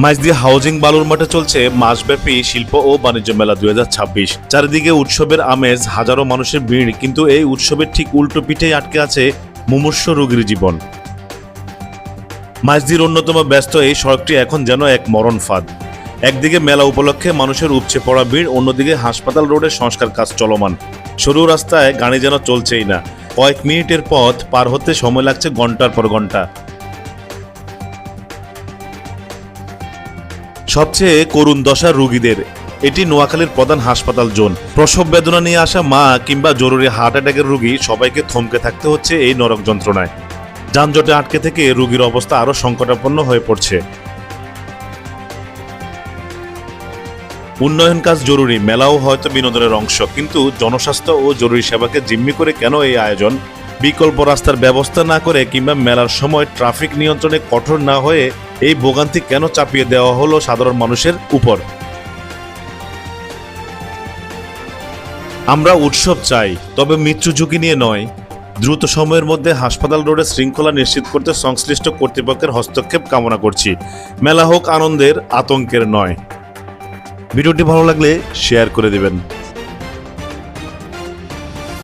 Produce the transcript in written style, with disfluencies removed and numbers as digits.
Maijdee housing বালুর মাঠে চলছে মাসব্যাপী শিল্প ও বাণিজ্য মেলা 2026। চারিদিকে উৎসবের আমেজ, হাজারো মানুষের ভিড়, কিন্তু এই উৎসবের ঠিক উল্টো পিঠেই আটকে আছে মুমূর্ষু রোগীর জীবন। মাইজদির অন্যতম ব্যস্ত এই সড়কটি এখন যেন এক মরণ ফাঁদ। একদিকে মেলা উপলক্ষে মানুষের উপচে পড়া ভিড়, অন্যদিকে হাসপাতাল রোডের সংস্কার কাজ চলমান। সরু রাস্তায় গাড়ি যেন চলছেই না। কয়েক মিনিটের পথ পার হতে সময় লাগছে ঘন্টার পর ঘন্টা। সবচেয়ে করুণ দশা রোগীদের। এটি নোয়াখালীর প্রধান হাসপাতাল জোন। প্রসব বেদনা নিয়ে আসা মা কিংবা জরুরি হার্ট অ্যাটাকের রোগী সবাইকে থমকে থাকতে হচ্ছে এই নরক যন্ত্রণায়। যানজটে আটকে থেকে রোগীর অবস্থা আরও সংকটাপন্ন হয়ে পড়ছে। উন্নয়ন কাজ জরুরি, মেলাও হয়তো বিনোদনের অংশ, কিন্তু জনস্বাস্থ্য ও জরুরি সেবাকে জিম্মি করে কেন এই আয়োজন? বিকল্প রাস্তার ব্যবস্থা না করে কিংবা মেলার সময় ট্রাফিক নিয়ন্ত্রণে কঠোর না হয়ে এই ভোগান্তি কেন চাপিয়ে দেওয়া হলো সাধারণ মানুষের উপর? আমরা উৎসব চাই, তবে মৃত্যু ঝুঁকি নিয়ে নয়। দ্রুত সময়ের মধ্যে হাসপাতাল রোডের শৃঙ্খলা নিশ্চিত করতে সংশ্লিষ্ট কর্তৃপক্ষের হস্তক্ষেপ কামনা করছি। মেলা হোক আনন্দের, আতঙ্কের নয়। ভিডিওটি ভালো লাগলে শেয়ার করে দিবেন।